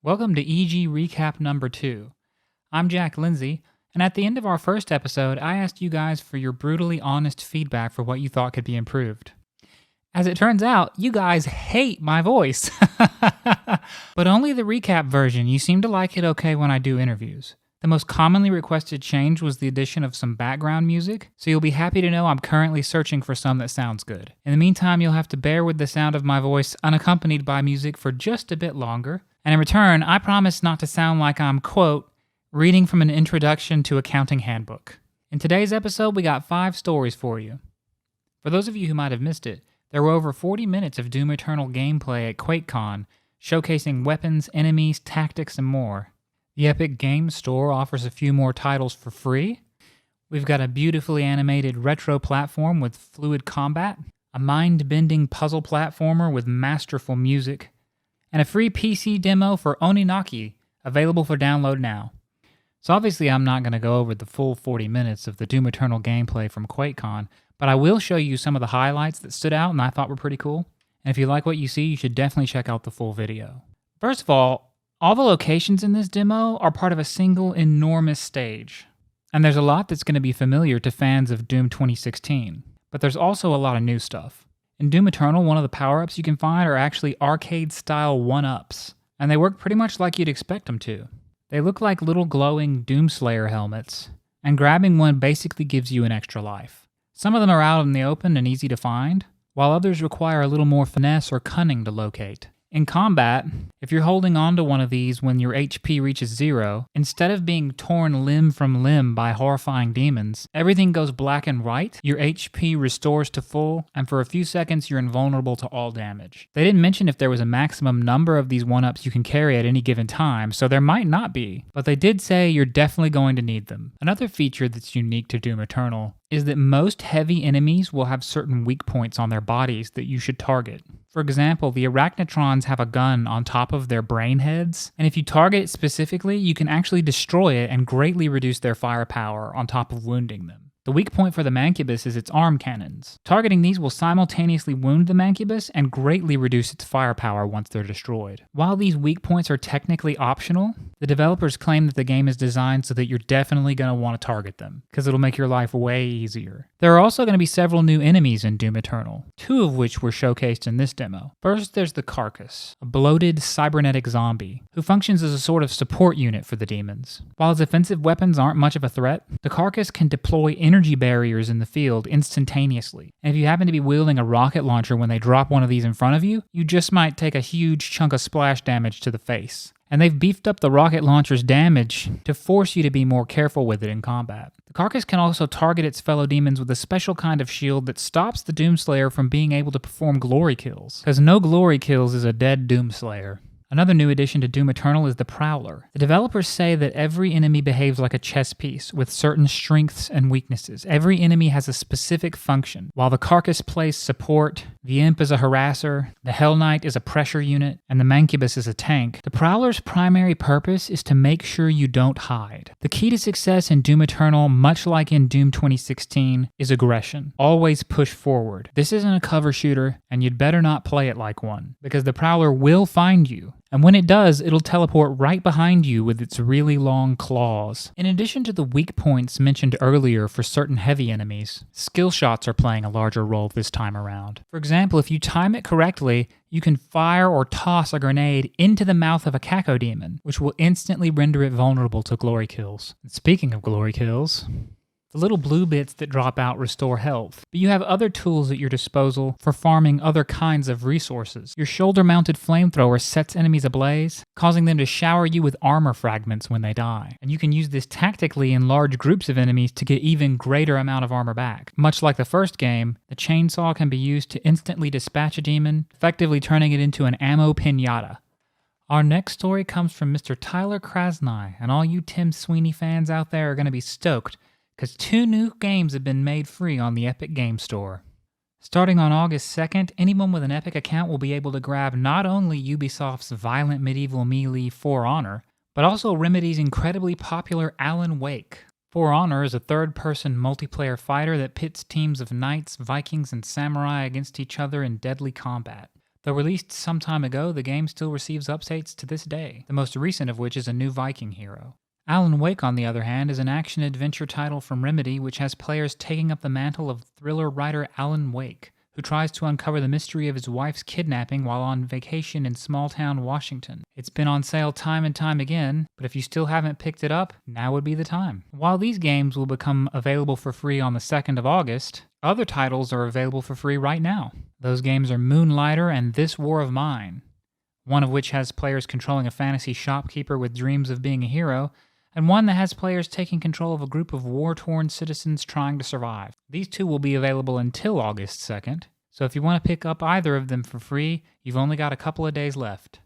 Welcome to EG Recap number 2. I'm Jack Lindsay, and at the end of our first episode, I asked you guys for your brutally honest feedback for what you thought could be improved. As it turns out, you guys hate my voice. But only the recap version. You seem to like it okay when I do interviews. The most commonly requested change was the addition of some background music, so you'll be happy to know I'm currently searching for some that sounds good. In the meantime, you'll have to bear with the sound of my voice unaccompanied by music for just a bit longer, and in return, I promise not to sound like I'm, quote, reading from an introduction to accounting handbook. In today's episode, we got 5 stories for you. For those of you who might have missed it, there were over 40 minutes of Doom Eternal gameplay at QuakeCon, showcasing weapons, enemies, tactics, and more. The Epic Games Store offers a few more titles for free. We've got a beautifully animated retro platform with fluid combat, a mind-bending puzzle platformer with masterful music, and a free PC demo for ONINAKI, available for download now. So obviously I'm not going to go over the full 40 minutes of the Doom Eternal gameplay from QuakeCon, but I will show you some of the highlights that stood out and I thought were pretty cool. And if you like what you see, you should definitely check out the full video. First of all the locations in this demo are part of a single enormous stage. And there's a lot that's going to be familiar to fans of Doom 2016, but there's also a lot of new stuff. In Doom Eternal, one of the power-ups you can find are actually arcade-style 1-ups, and they work pretty much like you'd expect them to. They look like little glowing Doomslayer helmets, and grabbing one basically gives you an extra life. Some of them are out in the open and easy to find, while others require a little more finesse or cunning to locate. In combat, if you're holding onto one of these when your HP reaches 0, instead of being torn limb from limb by horrifying demons, everything goes black and white, your HP restores to full, and for a few seconds you're invulnerable to all damage. They didn't mention if there was a maximum number of these 1-ups you can carry at any given time, so there might not be, but they did say you're definitely going to need them. Another feature that's unique to Doom Eternal is that most heavy enemies will have certain weak points on their bodies that you should target. For example, the Arachnotrons have a gun on top of their brain heads, and if you target it specifically, you can actually destroy it and greatly reduce their firepower on top of wounding them. The weak point for the Mancubus is its arm cannons. Targeting these will simultaneously wound the Mancubus and greatly reduce its firepower once they're destroyed. While these weak points are technically optional, the developers claim that the game is designed so that you're definitely going to want to target them, because it'll make your life way easier. There are also going to be several new enemies in Doom Eternal, 2 of which were showcased in this demo. First, there's the Carcass, a bloated cybernetic zombie, who functions as a sort of support unit for the demons. While its offensive weapons aren't much of a threat, the Carcass can deploy energy barriers in the field instantaneously. And if you happen to be wielding a rocket launcher when they drop one of these in front of you, you just might take a huge chunk of splash damage to the face. And they've beefed up the rocket launcher's damage to force you to be more careful with it in combat. The Carcass can also target its fellow demons with a special kind of shield that stops the Doomslayer from being able to perform glory kills, because no glory kills is a dead Doomslayer. Another new addition to Doom Eternal is the Prowler. The developers say that every enemy behaves like a chess piece with certain strengths and weaknesses. Every enemy has a specific function. While the Carcass plays support, the Imp is a harasser, the Hell Knight is a pressure unit, and the Mancubus is a tank, the Prowler's primary purpose is to make sure you don't hide. The key to success in Doom Eternal, much like in Doom 2016, is aggression. Always push forward. This isn't a cover shooter, and you'd better not play it like one, because the Prowler will find you. And when it does, it'll teleport right behind you with its really long claws. In addition to the weak points mentioned earlier for certain heavy enemies, skill shots are playing a larger role this time around. For example, if you time it correctly, you can fire or toss a grenade into the mouth of a cacodemon, which will instantly render it vulnerable to glory kills. And speaking of glory kills, the little blue bits that drop out restore health, but you have other tools at your disposal for farming other kinds of resources. Your shoulder-mounted flamethrower sets enemies ablaze, causing them to shower you with armor fragments when they die. And you can use this tactically in large groups of enemies to get even greater amount of armor back. Much like the first game, the chainsaw can be used to instantly dispatch a demon, effectively turning it into an ammo pinata. Our next story comes from Mr. Tyler Krasny, and all you Tim Sweeney fans out there are going to be stoked, because 2 new games have been made free on the Epic Games Store. Starting on August 2nd, anyone with an Epic account will be able to grab not only Ubisoft's violent medieval melee For Honor, but also Remedy's incredibly popular Alan Wake. For Honor is a third-person multiplayer fighter that pits teams of knights, Vikings, and samurai against each other in deadly combat. Though released some time ago, the game still receives updates to this day, the most recent of which is a new Viking hero. Alan Wake, on the other hand, is an action-adventure title from Remedy which has players taking up the mantle of thriller writer Alan Wake, who tries to uncover the mystery of his wife's kidnapping while on vacation in small-town Washington. It's been on sale time and time again, but if you still haven't picked it up, now would be the time. While these games will become available for free on the 2nd of August, other titles are available for free right now. Those games are Moonlighter and This War of Mine, one of which has players controlling a fantasy shopkeeper with dreams of being a hero, and one that has players taking control of a group of war-torn citizens trying to survive. These two will be available until August 2nd, so if you want to pick up either of them for free, you've only got a couple of days left.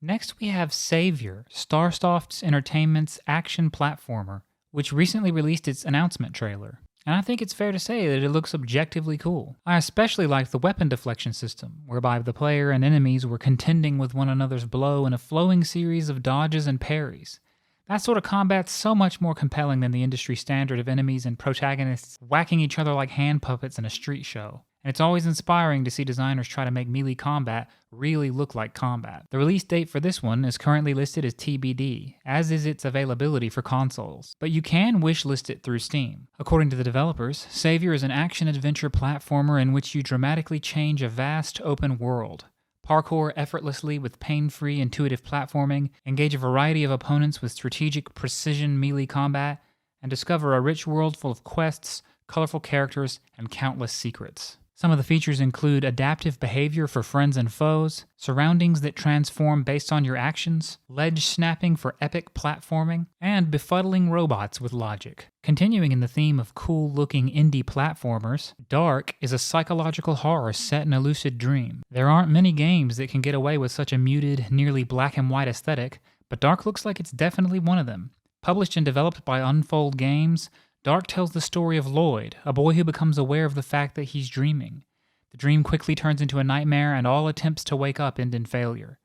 Next we have Savior, Starsoft Entertainment's action platformer, which recently released its announcement trailer. And I think it's fair to say that it looks objectively cool. I especially like the weapon deflection system, whereby the player and enemies were contending with one another's blow in a flowing series of dodges and parries. That sort of combat's so much more compelling than the industry standard of enemies and protagonists whacking each other like hand puppets in a street show. And it's always inspiring to see designers try to make melee combat really look like combat. The release date for this one is currently listed as TBD, as is its availability for consoles, but you can wishlist it through Steam. According to the developers, Savior is an action-adventure platformer in which you dramatically change a vast open world, parkour effortlessly with pain-free intuitive platforming, engage a variety of opponents with strategic precision melee combat, and discover a rich world full of quests, colorful characters, and countless secrets. Some of the features include adaptive behavior for friends and foes, surroundings that transform based on your actions, ledge snapping for epic platforming, and befuddling robots with logic. Continuing in the theme of cool-looking indie platformers, DARQ is a psychological horror set in a lucid dream. There aren't many games that can get away with such a muted, nearly black-and-white aesthetic, but DARQ looks like it's definitely one of them. Published and developed by Unfold Games, DARQ tells the story of Lloyd, a boy who becomes aware of the fact that he's dreaming. The dream quickly turns into a nightmare, and all attempts to wake up end in failure.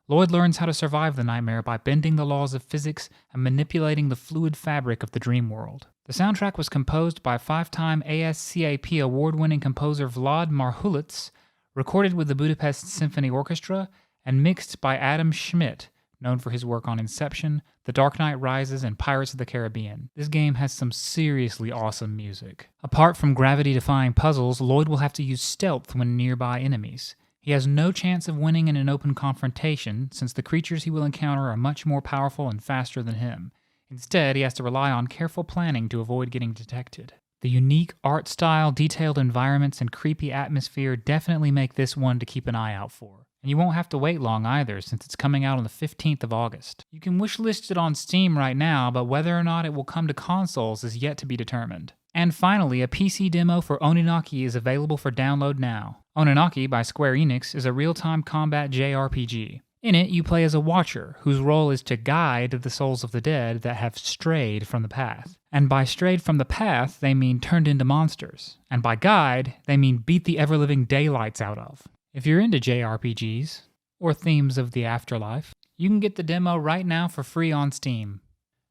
Lloyd learns how to survive the nightmare by bending the laws of physics and manipulating the fluid fabric of the dream world. The soundtrack was composed by 5-time ASCAP award-winning composer Vlad Marhulitz, recorded with the Budapest Symphony Orchestra, and mixed by Adam Schmidt, known for his work on Inception, The Dark Knight Rises, and Pirates of the Caribbean. This game has some seriously awesome music. Apart from gravity-defying puzzles, Lloyd will have to use stealth when nearby enemies. He has no chance of winning in an open confrontation, since the creatures he will encounter are much more powerful and faster than him. Instead, he has to rely on careful planning to avoid getting detected. The unique art style, detailed environments, and creepy atmosphere definitely make this one to keep an eye out for. And you won't have to wait long either, since it's coming out on the 15th of August. You can wishlist it on Steam right now, but whether or not it will come to consoles is yet to be determined. And finally, a PC demo for ONINAKI is available for download now. ONINAKI by Square Enix is a real-time combat JRPG. In it, you play as a watcher, whose role is to guide the souls of the dead that have strayed from the path. And by strayed from the path, they mean turned into monsters. And by guide, they mean beat the ever-living daylights out of. If you're into JRPGs, or themes of the afterlife, you can get the demo right now for free on Steam.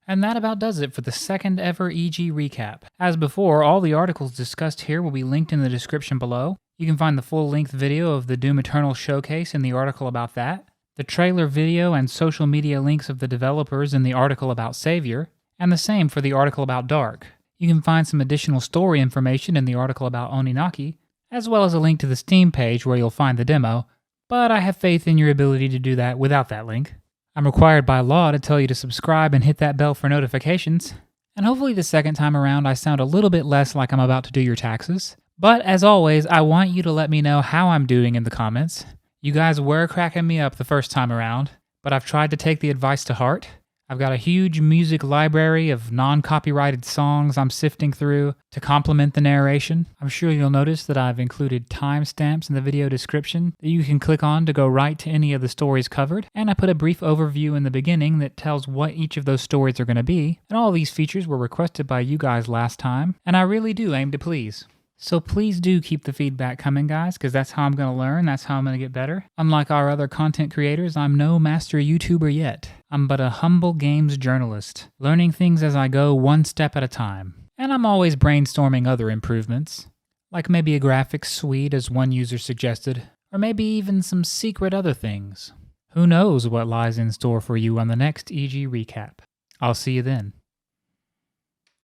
And that about does it for the second ever EG recap. As before, all the articles discussed here will be linked in the description below. You can find the full-length video of the Doom Eternal showcase in the article about that, the trailer video and social media links of the developers in the article about Savior, and the same for the article about DARQ. You can find some additional story information in the article about ONINAKI, as well as a link to the Steam page where you'll find the demo, but I have faith in your ability to do that without that link. I'm required by law to tell you to subscribe and hit that bell for notifications, and hopefully the second time around I sound a little bit less like I'm about to do your taxes. But as always, I want you to let me know how I'm doing in the comments. You guys were cracking me up the first time around, but I've tried to take the advice to heart. I've got a huge music library of non-copyrighted songs I'm sifting through to complement the narration. I'm sure you'll notice that I've included timestamps in the video description that you can click on to go right to any of the stories covered, and I put a brief overview in the beginning that tells what each of those stories are going to be, and all these features were requested by you guys last time, and I really do aim to please. So please do keep the feedback coming, guys, because that's how I'm going to learn, that's how I'm going to get better. Unlike our other content creators, I'm no master YouTuber yet. I'm but a humble games journalist, learning things as I go one step at a time. And I'm always brainstorming other improvements, like maybe a graphics suite as one user suggested, or maybe even some secret other things. Who knows what lies in store for you on the next EG Recap. I'll see you then.